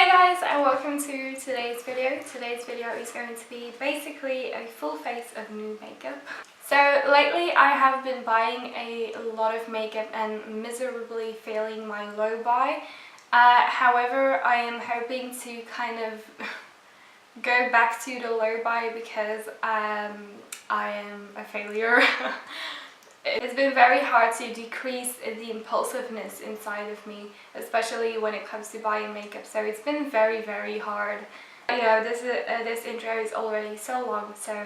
Hey guys, and welcome to today's video. Today's video is going to be basically a full face of nude makeup. So lately I have been buying a lot of makeup and miserably failing my low buy. However, I am hoping to kind of go back to the low buy because I am a failure. It's been very hard to decrease the impulsiveness inside of me, especially when it comes to buying makeup. So it's been very hard. You know, this intro is already so long, so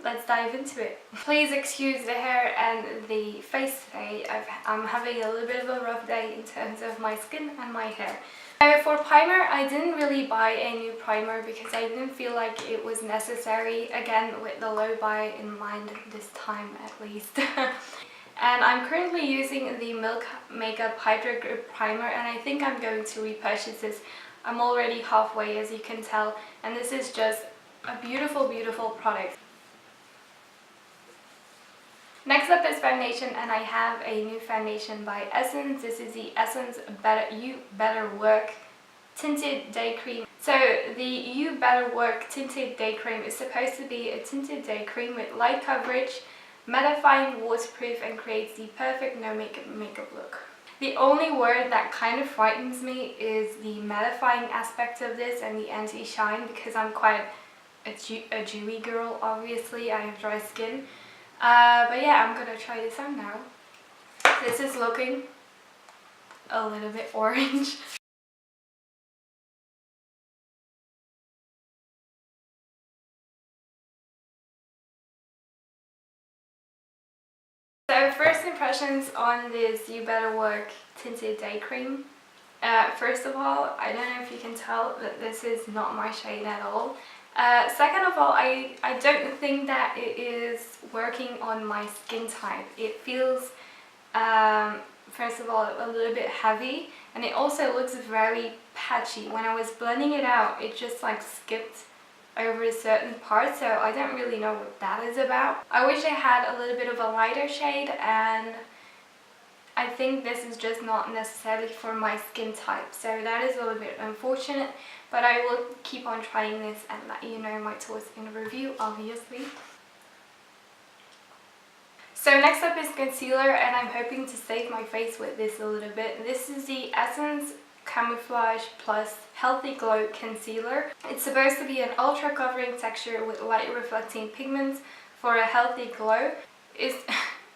let's dive into it. Please excuse the hair and the face today. I'm having a little bit of a rough day in terms of my skin and my hair. So for primer, I didn't really buy a new primer because I didn't feel like it was necessary, again with the low buy in mind this time at least. And I'm currently using the Milk Makeup Hydra Grip Primer, and I think I'm going to repurchase this. I'm already halfway, as you can tell, and this is just a beautiful product. Next up is foundation, and I have a new foundation by Essence. This is the Essence You Better Work Tinted Day Cream. So the You Better Work Tinted Day Cream is supposed to be a tinted day cream with light coverage, mattifying, waterproof, and creates the perfect no makeup look. The only word that kind of frightens me is the mattifying aspect of this and the anti-shine, because I'm quite a dewy girl. Obviously I have dry skin. But yeah, I'm gonna try this on now. This is looking a little bit orange. So first impressions on this You Better Work Tinted Day Cream. First of all, I don't know if you can tell that this is not my shade at all. Second of all, I don't think that it is working on my skin type. It feels, first of all, a little bit heavy, and it also looks very patchy. When I was blending it out, it just like skipped over a certain part, so I don't really know what that is about. I wish I had a little bit of a lighter shade, and I think this is just not necessarily for my skin type, so that is a little bit unfortunate, but I will keep on trying this and let you know my thoughts in a review, obviously. So next up is concealer, and I'm hoping to save my face with this a little bit. This is the Essence Camouflage Plus Healthy Glow Concealer. It's supposed to be an ultra covering texture with light reflecting pigments for a healthy glow.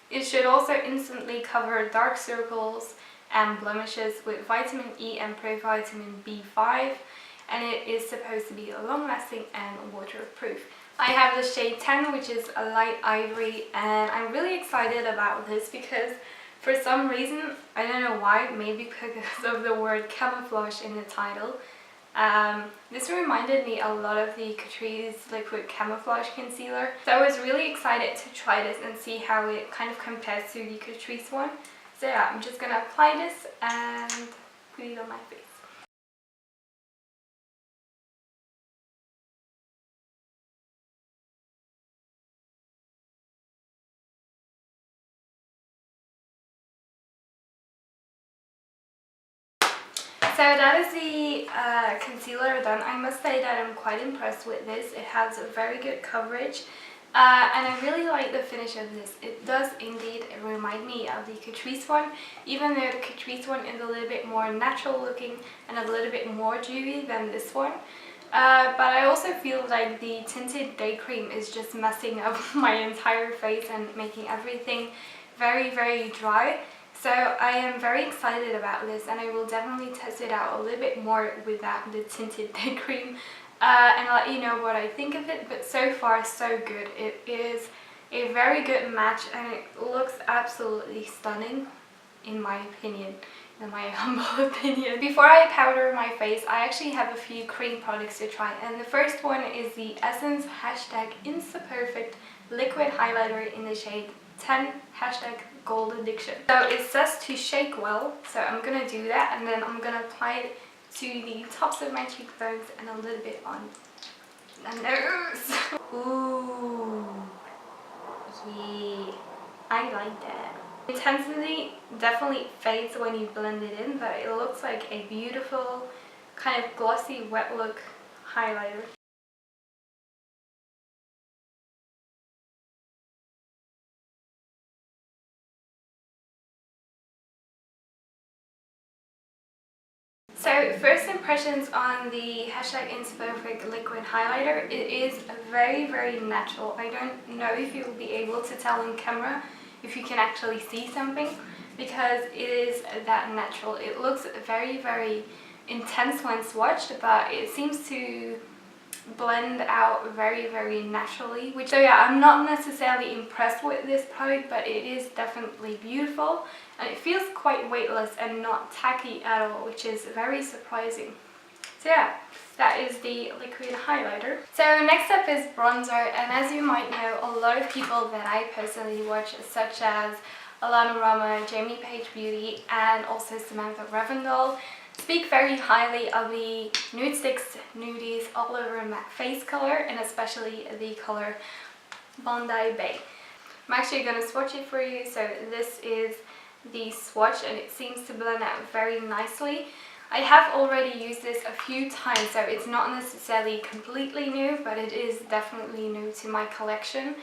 It should also instantly cover dark circles and blemishes with vitamin E and provitamin B5, and it is supposed to be long-lasting and waterproof. I have the shade 10, which is a light ivory, and I'm really excited about this because for some reason, I don't know why, maybe because of the word camouflage in the title, this reminded me a lot of the Catrice Liquid Camouflage Concealer. So I was really excited to try this and see how it kind of compares to the Catrice one. So yeah, I'm just gonna apply this and put it on my face. So that is the concealer done. I must say that I'm quite impressed with this. It has a very good coverage, and I really like the finish of this. It does indeed remind me of the Catrice one, even though the Catrice one is a little bit more natural looking and a little bit more dewy than this one. But I also feel like the Tinted Day Cream is just messing up my entire face and making everything very dry. So I am very excited about this, and I will definitely test it out a little bit more with the Tinted Day Cream and let you know what I think of it. But so far so good. It is a very good match, and it looks absolutely stunning in my opinion, in my humble opinion. Before I powder my face, I actually have a few cream products to try, and the first one is the Essence #InstaPerfect Liquid Highlighter in the shade 10 #Gold Addiction. So it says to shake well, so I'm gonna do that, and then I'm gonna apply it to the tops of my cheekbones and a little bit on the nose. Ooh, yeah, I like that. Intensity definitely fades when you blend it in, but it looks like a beautiful kind of glossy wet look highlighter. So first impressions on the #InsPerfect liquid highlighter. It is very natural. I don't know if you'll be able to tell on camera if you can actually see something, because it is that natural. It looks very intense when swatched, but it seems to blend out very naturally. So yeah, I'm not necessarily impressed with this product, but it is definitely beautiful and it feels quite weightless and not tacky at all, which is very surprising. So yeah, that is the liquid highlighter. So next up is bronzer, and as you might know, a lot of people that I personally watch, such as Alana Rama, Jamie Page Beauty, and also Samantha Ravindell, speak very highly of the Nudestix Nudies All Over Matte Face color, and especially the color Bondi Bay. I'm actually going to swatch it for you. So this is the swatch and it seems to blend out very nicely. I have already used this a few times, so it's not necessarily completely new, but it is definitely new to my collection.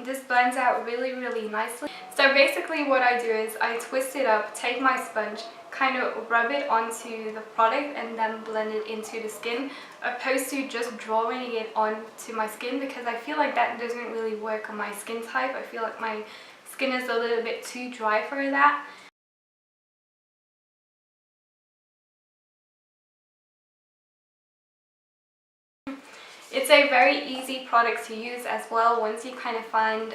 This blends out really nicely. So basically what I do is I twist it up, take my sponge, kind of rub it onto the product and then blend it into the skin, opposed to just drawing it onto my skin, because I feel like that doesn't really work on my skin type. I feel like my skin is a little bit too dry for that. It's a very easy product to use as well once you kind of find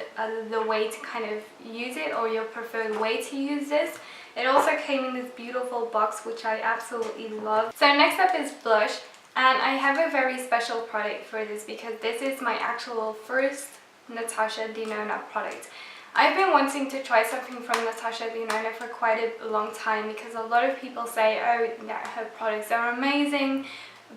the way to kind of use it, or your preferred way to use this. It also came in this beautiful box, which I absolutely love. So next up is blush, and I have a very special product for this because this is my actual first Natasha Denona product. I've been wanting to try something from Natasha Denona for quite a long time, because a lot of people say, oh yeah, her products are amazing,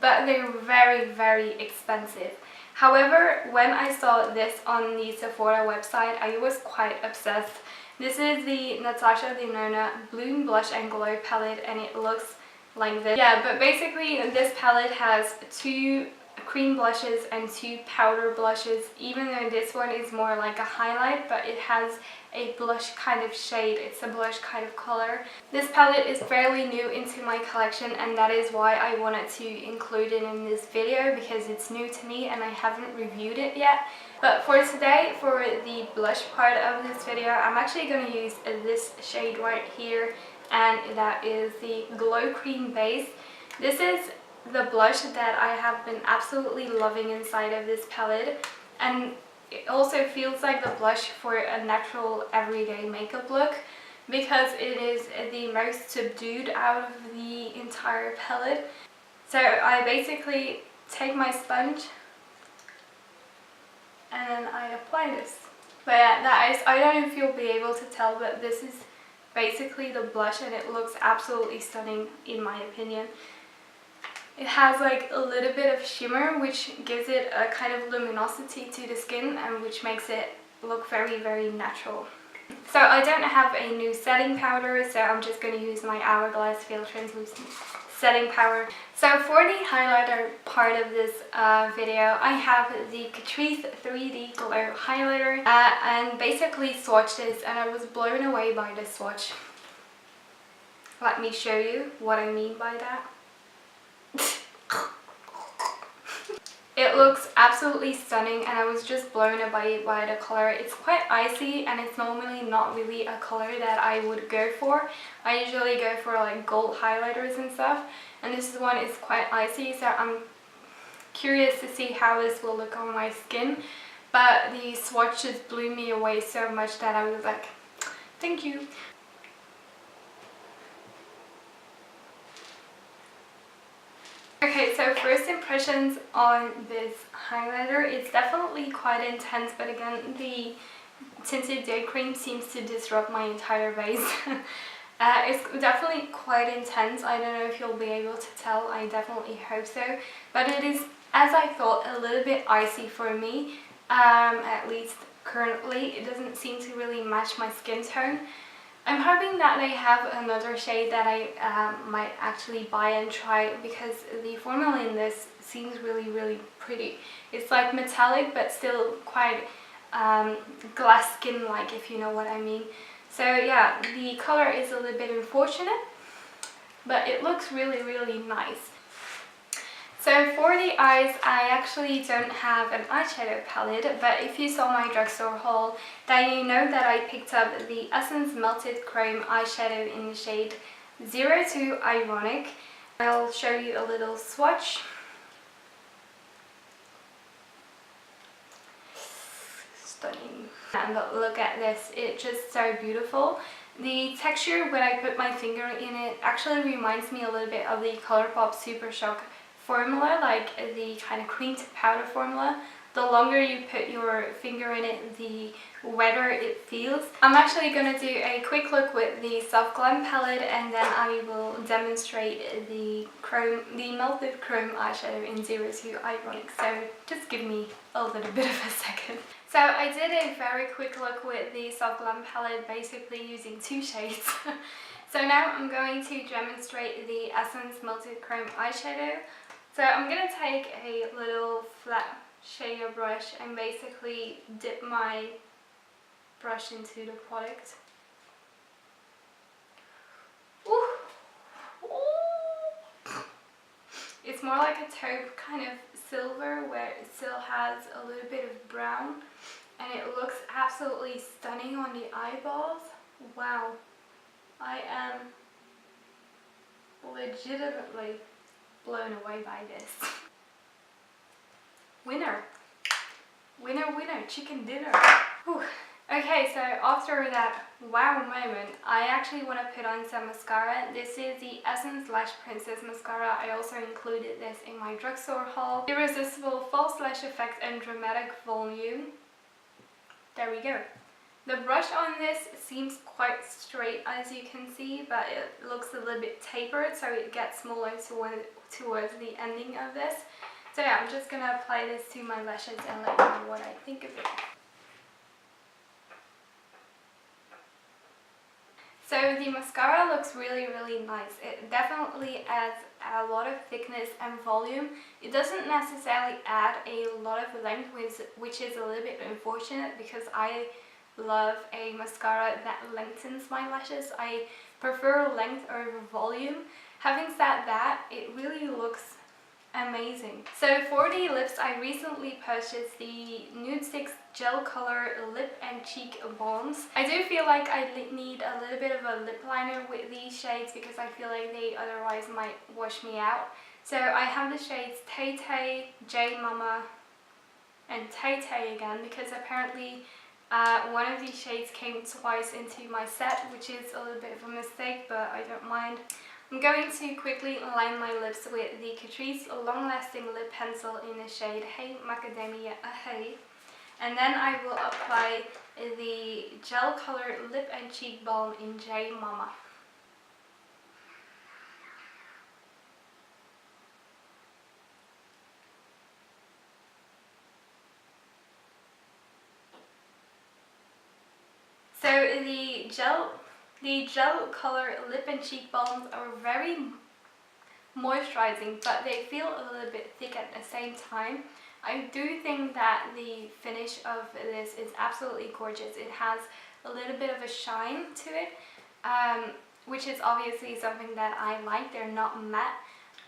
but they're very expensive. However, when I saw this on the Sephora website, I was quite obsessed. This is the Natasha Denona Bloom Blush and Glow palette, and it looks like this. Yeah, but basically this palette has 2 cream blushes and 2 powder blushes, even though this one is more like a highlight, but it has a blush kind of shade. It's a blush kind of color. This palette is fairly new into my collection, and that is why I wanted to include it in this video, because it's new to me and I haven't reviewed it yet. But for today, for the blush part of this video, I'm actually going to use this shade right here, and that is the Glow Cream Base. This is the blush that I have been absolutely loving inside of this palette, and it also feels like the blush for a natural everyday makeup look, because it is the most subdued out of the entire palette. So I basically take my sponge and then I apply this. But yeah, that is, I don't know if you'll be able to tell, but this is basically the blush, and it looks absolutely stunning in my opinion. It has like a little bit of shimmer, which gives it a kind of luminosity to the skin, and which makes it look very natural. So I don't have a new setting powder, so I'm just going to use my Hourglass Feel Translucent setting powder. So for the highlighter part of this video, I have the Catrice 3D Glow highlighter, and basically swatched this, and I was blown away by this swatch. Let me show you what I mean by that. It looks absolutely stunning, and I was just blown away by the color. It's quite icy, and it's normally not really a color that I would go for. I usually go for like gold highlighters and stuff, and this one is quite icy, so I'm curious to see how this will look on my skin. But the swatch just blew me away so much that I was like, thank you. Okay, so first impressions on this highlighter, it's definitely quite intense, but again, the Tinted Day Cream seems to disrupt my entire base. It's definitely quite intense. I don't know if you'll be able to tell, I definitely hope so, but it is, as I thought, a little bit icy for me, at least currently. It doesn't seem to really match my skin tone. I'm hoping that they have another shade that I might actually buy and try, because the formula in this seems really pretty. It's like metallic but still quite glass skin like, if you know what I mean. So yeah, the color is a little bit unfortunate, but it looks really nice. So for the eyes, I actually don't have an eyeshadow palette, but if you saw my drugstore haul, then you know that I picked up the Essence Melted Chrome eyeshadow in the shade 02 Ironic. I'll show you a little swatch. Stunning. And look at this, it's just so beautiful. The texture when I put my finger in it actually reminds me a little bit of the Colourpop Super Shock formula, like the kind of cream to powder formula. The longer you put your finger in it, the wetter it feels. I'm actually going to do a quick look with the Soft Glam palette, and then I will demonstrate the melted chrome eyeshadow in 02 Ironic. So just give me a little bit of a second. So I did a very quick look with the Soft Glam palette, basically using 2 shades. So now I'm going to demonstrate the Essence Melted Chrome eyeshadow. So I'm going to take a little flat shader brush and basically dip my brush into the product. Ooh. Ooh. It's more like a taupe kind of silver, where it still has a little bit of brown, and it looks absolutely stunning on the eyeballs. Wow, I am legitimately blown away by this. Winner, chicken dinner. Whew. Okay, so after that wow moment, I actually want to put on some mascara. This is the Essence Lash Princess mascara. I also included this in my drugstore haul. Irresistible false lash effect and dramatic volume. There we go. The brush on this seems quite straight, as you can see, but it looks a little bit tapered, so it gets smaller towards the ending of this. So yeah, I'm just going to apply this to my lashes and let you know what I think of it. So the mascara looks really nice. It definitely adds a lot of thickness and volume. It doesn't necessarily add a lot of length, which is a little bit unfortunate, because I love a mascara that lengthens my lashes. I prefer length over volume. Having said that, it really looks amazing. So for the lips, I recently purchased the Nudestix Gel Color Lip and Cheek Balms. I do feel like I need a little bit of a lip liner with these shades, because I feel like they otherwise might wash me out. So I have the shades Tay Tay, J Mama, and Tay Tay again, because apparently one of these shades came twice into my set, which is a little bit of a mistake, but I don't mind. I'm going to quickly line my lips with the Catrice Long Lasting Lip Pencil in the shade Hey Macademia Ahey. And then I will apply the Gel Color Lip and Cheek Balm in J Mama. So the gel color lip and cheek balms are very moisturizing, but they feel a little bit thick at the same time. I do think that the finish of this is absolutely gorgeous. It has a little bit of a shine to it, which is obviously something that I like. They're not matte.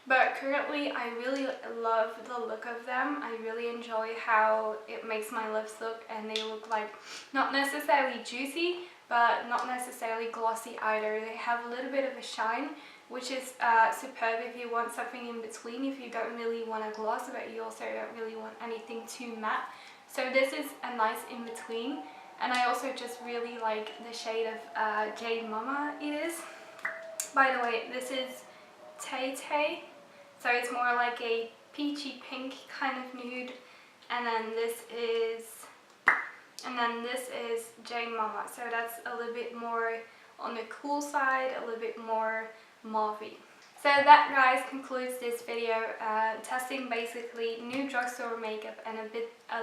But currently I really love the look of them. I really enjoy how it makes my lips look, and they look like not necessarily juicy, but not necessarily glossy either. They have a little bit of a shine, which is superb if you want something in between, if you don't really want a gloss but you also don't really want anything too matte. So this is a nice in between, and I also just really like the shade of Jade Mama it is. By the way, this is Tay Tay. So it's more like a peachy pink kind of nude, and then this is Jane Mama. So that's a little bit more on the cool side, a little bit more mauvey. So that, guys, concludes this video testing basically new drugstore makeup and a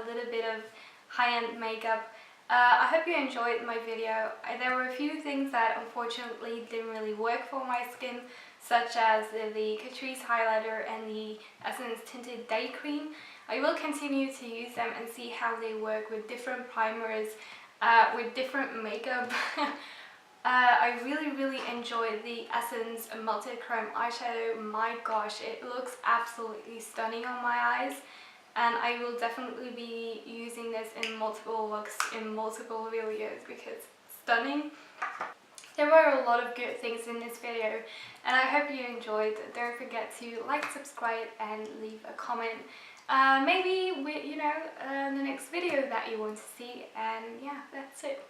little bit of high-end makeup. I hope you enjoyed my video. There were a few things that unfortunately didn't really work for my skin, such as the Catrice highlighter and the Essence Tinted Day Cream. I will continue to use them and see how they work with different primers, with different makeup. I really enjoyed the Essence Multi-Chrome Eyeshadow. My gosh, it looks absolutely stunning on my eyes. And I will definitely be using this in multiple looks, in multiple videos, because it's stunning. There were a lot of good things in this video, and I hope you enjoyed. Don't forget to like, subscribe, and leave a comment. Maybe with, the next video that you want to see. And yeah, that's it.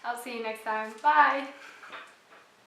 I'll see you next time. Bye!